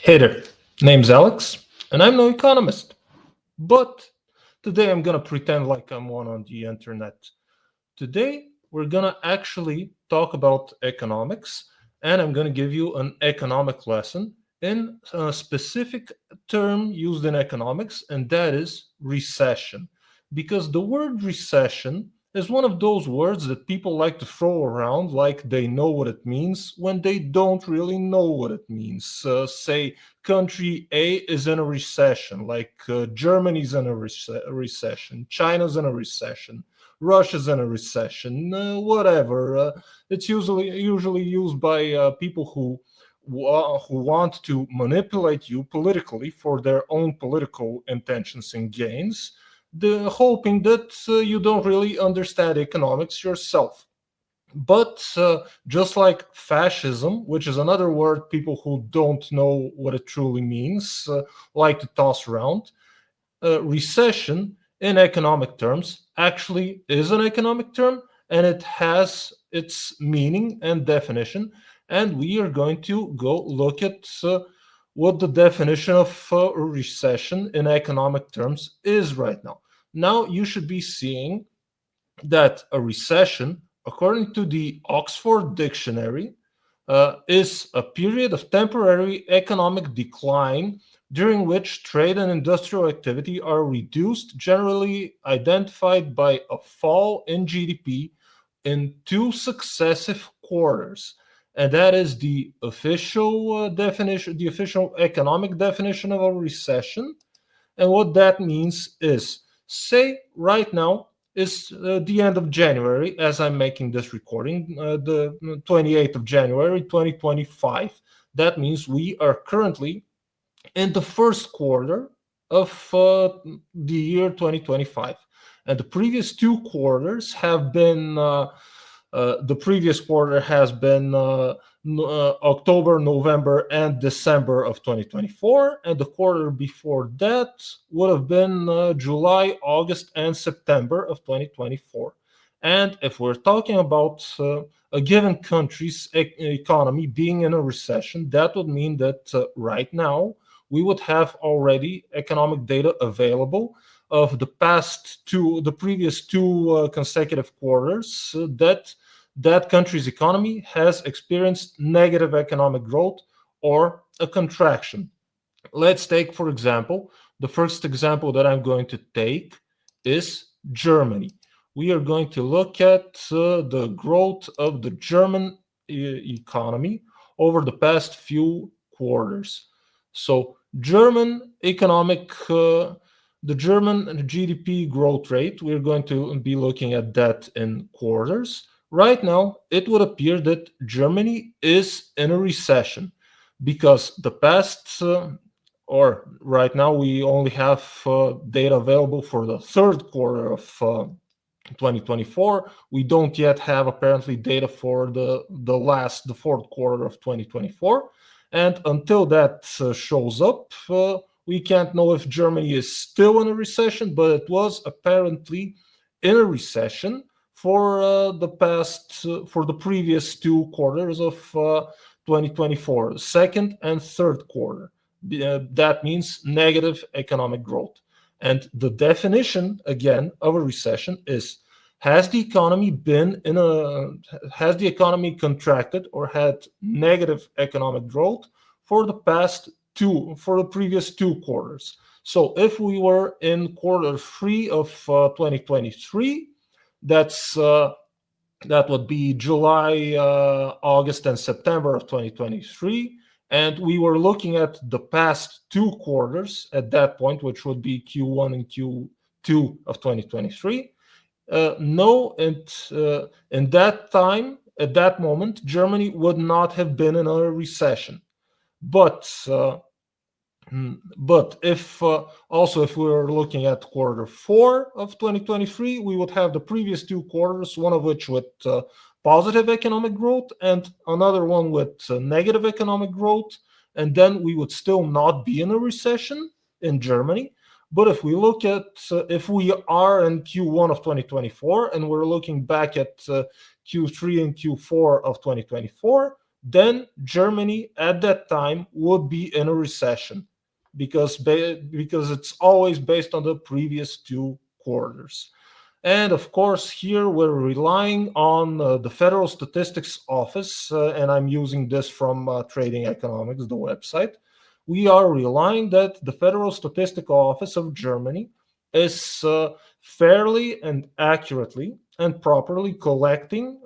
Hey there, name's Alex, and I'm no economist, but today I'm gonna pretend like I'm one on the internet. Today we're gonna actually talk about economics, and I'm gonna give you an economic lesson in a specific term used in economics, and that is recession. Because the word recession is one of those words that people like to throw around like they know what it means when they don't really know what it means. Say country A is in a recession, like Germany's in a recession, China's in a recession, Russia's in a recession, whatever. It's usually used by people who want to manipulate you politically for their own political intentions and gains, hoping that you don't really understand economics yourself. But just like fascism, which is another word people who don't know what it truly means like to toss around, recession in economic terms actually is an economic term, and it has its meaning and definition. And we are going to go look at what the definition of recession in economic terms is right now. Now, you should be seeing that a recession, according to the Oxford Dictionary, is a period of temporary economic decline during which trade and industrial activity are reduced, generally identified by a fall in GDP in two successive quarters. And that is the official definition, the official economic definition of a recession. And what that means is, say right now is the end of January, as I'm making this recording, the 28th of January, 2025. That means we are currently in the first quarter of the year 2025. And the previous two quarters have been the previous quarter has been October, November, and December of 2024. And the quarter before that would have been July, August, and September of 2024. And if we're talking about a given country's economy being in a recession, that would mean that right now we would have already economic data available of the previous two consecutive quarters that country's economy has experienced negative economic growth or a contraction. Let's take, for example, the first example that I'm going to take is Germany. We are going to look at the growth of the German economy over the past few quarters. So, the German GDP growth rate, we're going to be looking at that in quarters. Right now, it would appear that Germany is in a recession because the past, or right now, we only have data available for the third quarter of 2024. We don't yet have apparently data for the fourth quarter of 2024. And until that shows up, we can't know if Germany is still in a recession, but it was apparently in a recession for for the previous two quarters of 2024, the second and third quarter. That means negative economic growth. And the definition again of a recession is: has the economy has the economy contracted or had negative economic growth for the previous two quarters? So if we were in quarter three of 2023, that would be July, August, and September of 2023. And we were looking at the past two quarters at that point, which would be Q1 and Q2 of 2023. No, and in that time, at that moment, Germany would not have been in a recession. But if if we were looking at quarter four of 2023, we would have the previous two quarters, one of which with positive economic growth and another one with negative economic growth, and then we would still not be in a recession in Germany. But if we look at if we are in Q1 of 2024 and we're looking back at Q3 and Q4 of 2024, then Germany at that time would be in a recession because it's always based on the previous two quarters. And of course, here we're relying on the Federal Statistics Office, and I'm using this from Trading Economics, the website. We are relying that the Federal Statistical Office of Germany is fairly and accurately and properly collecting,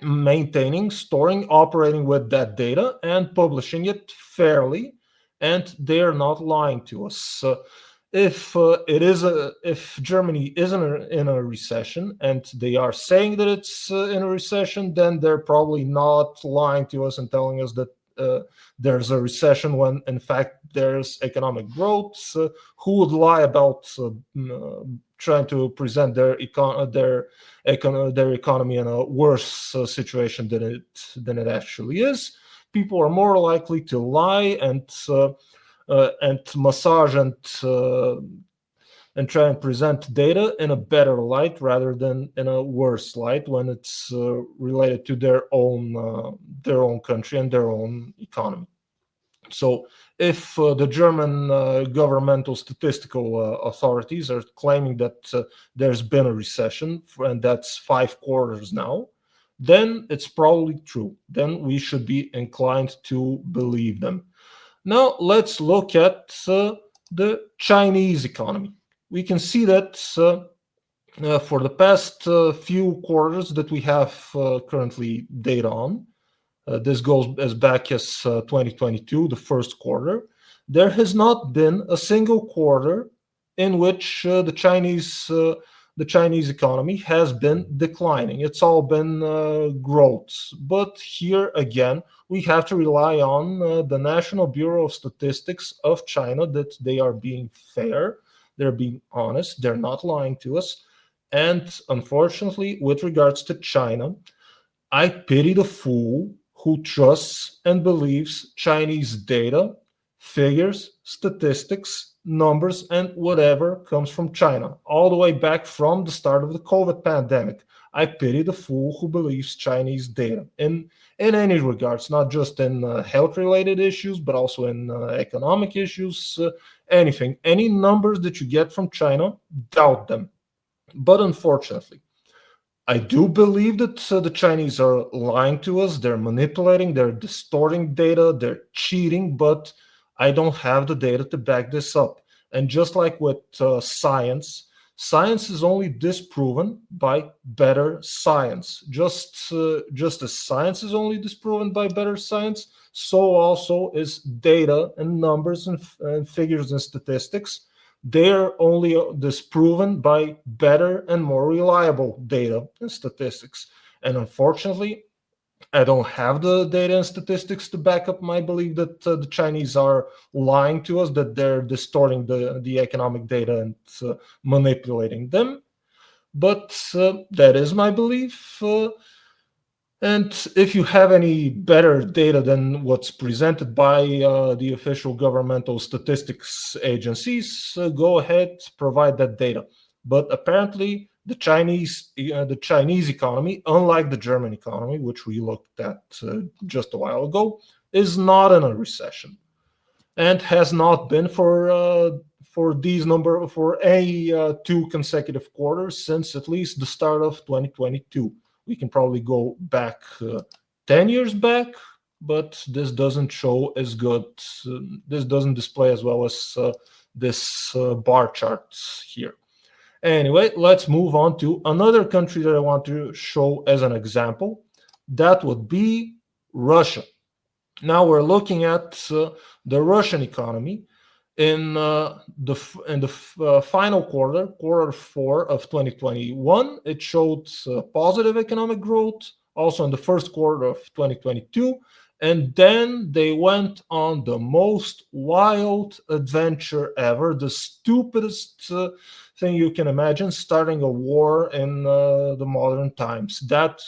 maintaining, storing, operating with that data, and publishing it fairly, and they are not lying to us. If Germany is in a recession and they are saying that it's in a recession, then they're probably not lying to us and telling us that there's a recession when in fact there's economic growth. Who would lie about trying to present their economy in a worse situation than it actually is? People are more likely to lie and massage and try and present data in a better light rather than in a worse light when it's related to their own country and their own economy. So if the German governmental statistical authorities are claiming that there's been a recession, and that's 5 quarters now, then it's probably true. Then we should be inclined to believe them. Now let's look at the Chinese economy. We can see that for the past few quarters that we have currently data on, this goes as back as 2022, the first quarter. There has not been a single quarter in which the Chinese economy has been declining. It's all been growth. But here again, we have to rely on the National Bureau of Statistics of China, that they are being fair, they're being honest, they're not lying to us. And unfortunately, with regards to China, I pity the fool who trusts and believes Chinese data, figures, statistics, numbers, and whatever comes from China, all the way back from the start of the COVID pandemic. I pity the fool who believes Chinese data in any regards, not just in health-related issues, but also in economic issues, anything. Any numbers that you get from China, doubt them. But unfortunately, I do believe that the Chinese are lying to us. They're manipulating, they're distorting data, they're cheating, but I don't have the data to back this up. And just like with science, science is only disproven by better science. Just as science is only disproven by better science, so also is data and numbers and figures and statistics. They're only disproven by better and more reliable data and statistics. And unfortunately, I don't have the data and statistics to back up my belief that the Chinese are lying to us, that they're distorting the economic data and manipulating them. But that is my belief. And if you have any better data than what's presented by the official governmental statistics agencies, go ahead, provide that data. But apparently, the Chinese economy, unlike the German economy, which we looked at just a while ago, is not in a recession, and has not been for any 2 consecutive quarters since at least the start of 2022. We can probably go back 10 years back, but this doesn't show as good. This doesn't display as well as this bar chart here. Anyway, let's move on to another country that I want to show as an example. That would be Russia. Now we're looking at the Russian economy in the final quarter 4 of 2021. It showed positive economic growth. Also in the first quarter of 2022, and then they went on the most wild adventure ever, the stupidest thing you can imagine, starting a war in the modern times. That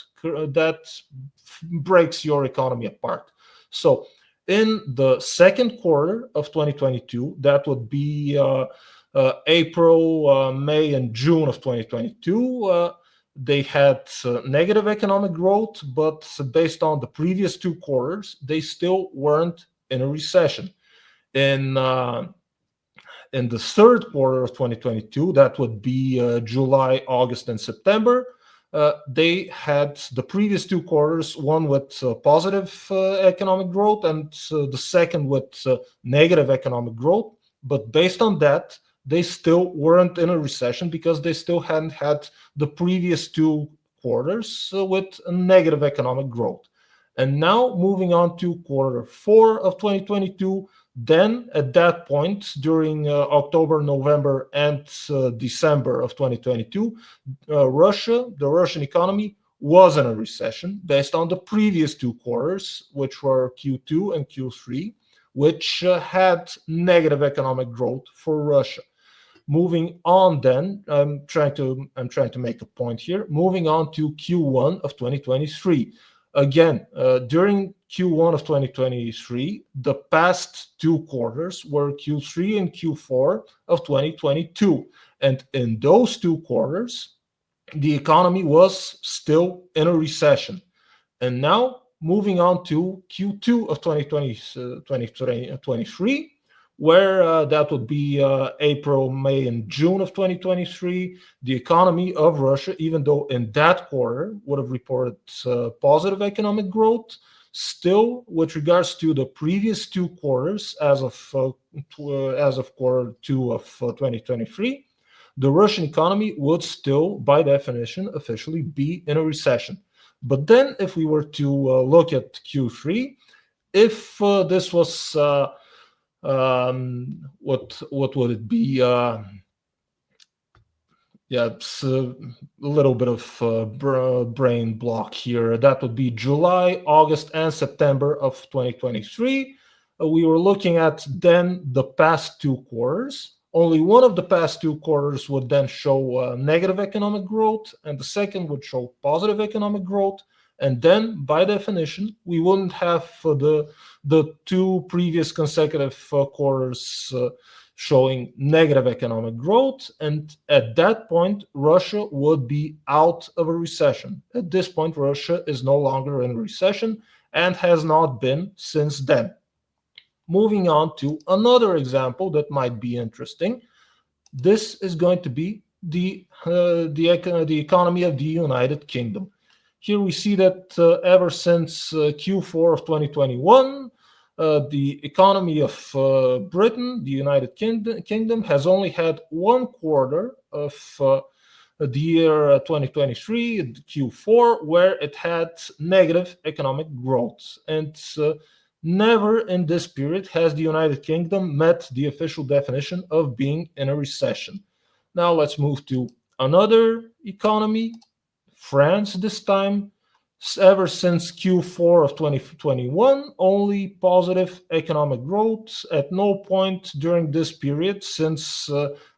breaks your economy apart. So in the second quarter of 2022, that would be April, May, and June of 2022, they had negative economic growth, but based on the previous 2 quarters, they still weren't in a recession. In in the third quarter of 2022, that would be July, August, and September, they had the previous 2 quarters, one with positive economic growth and the second with negative economic growth. But based on that, they still weren't in a recession because they still hadn't had the previous 2 quarters with a negative economic growth. And now moving on to quarter 4 of 2022, then at that point, during October, November, and December of 2022, Russia, the Russian economy, was in a recession based on the previous 2 quarters, which were Q2 and Q3, which had negative economic growth for Russia. Moving on, then I'm trying to make a point here. Moving on to Q1 of 2023. Again, during Q1 of 2023, the past 2 quarters were Q3 and Q4 of 2022. And in those 2 quarters, the economy was still in a recession. And now, moving on to Q2 of 2023, where that would be April, May, and June of 2023, the economy of Russia, even though in that quarter would have reported positive economic growth, still, with regards to the previous 2 quarters, as of quarter 2 of 2023, the Russian economy would still, by definition, officially be in a recession. But then, if we were to look at Q3, if this was what would it be? It's a little bit of brain block here. That would be July, August, and September of 2023. We were looking at then the past 2 quarters. Only one of the past 2 quarters would then show negative economic growth, and the second would show positive economic growth. And then, by definition, we wouldn't have the 2 previous consecutive quarters showing negative economic growth. And at that point, Russia would be out of a recession. At this point, Russia is no longer in a recession and has not been since then. Moving on to another example that might be interesting. This is going to be the economy of the United Kingdom. Here we see that ever since Q4 of 2021, the economy of Britain, the United Kingdom, has only had 1 quarter of the year 2023, Q4, where it had negative economic growth. And never in this period has the United Kingdom met the official definition of being in a recession. Now let's move to another economy, France this time. Ever since Q4 of 2021, only positive economic growth. At no point during this period since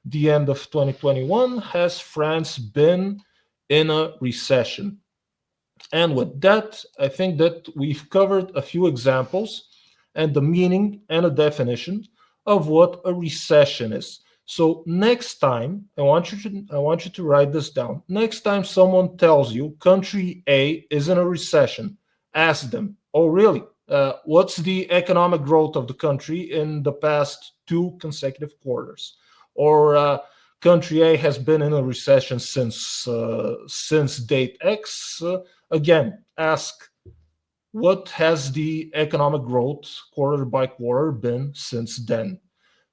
the end of 2021 has France been in a recession. And with that, I think that we've covered a few examples and the meaning and a definition of what a recession is. So next time, I want you to write this down. Next time someone tells you country A is in a recession, ask them, "Oh, really? What's the economic growth of the country in the past 2 consecutive quarters?" Or country A has been in a recession since date X. Again, ask, what has the economic growth quarter by quarter been since then?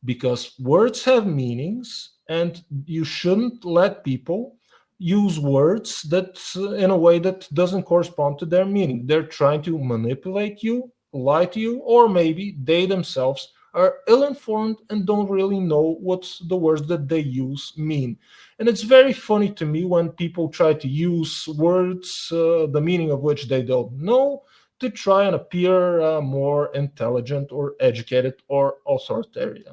Because words have meanings, and you shouldn't let people use words that in a way that doesn't correspond to their meaning. They're trying to manipulate you, lie to you, or maybe they themselves are ill-informed and don't really know what the words that they use mean. And it's very funny to me when people try to use words, the meaning of which they don't know, to try and appear more intelligent or educated or authoritative.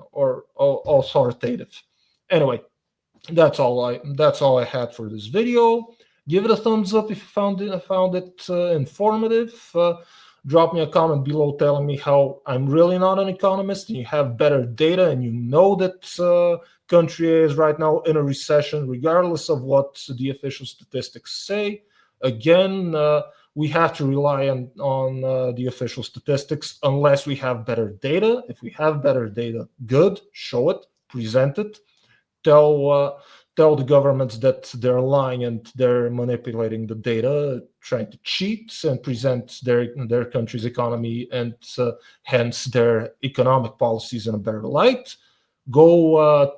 Anyway, that's all I had for this video. Give it a thumbs up if you found it informative. Drop me a comment below telling me how I'm really not an economist and you have better data and you know that country is right now in a recession, regardless of what the official statistics say. Again, we have to rely on the official statistics unless we have better data. If we have better data, good, show it, present it, tell the governments that they're lying and they're manipulating the data, trying to cheat and present their country's economy and hence their economic policies in a better light. Go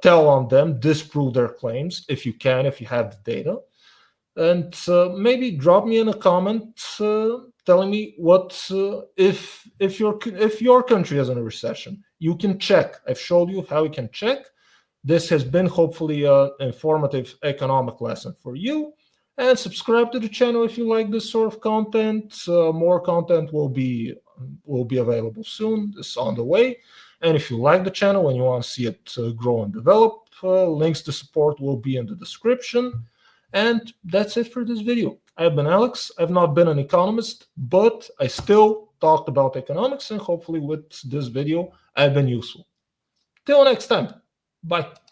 tell on them, disprove their claims if you can, if you have the data, and maybe drop me in a comment telling me what if your country is in a recession. You can check. I've showed you how you can check. This has been hopefully an informative economic lesson for you. And subscribe to the channel if you like this sort of content. More content will be available soon. It's on the way. And if you like the channel and you want to see it grow and develop, links to support will be in the description. And that's it for this video. I've been Alex. I've not been an economist, but I still talked about economics, and hopefully with this video, I've been useful. Till next time. Bye.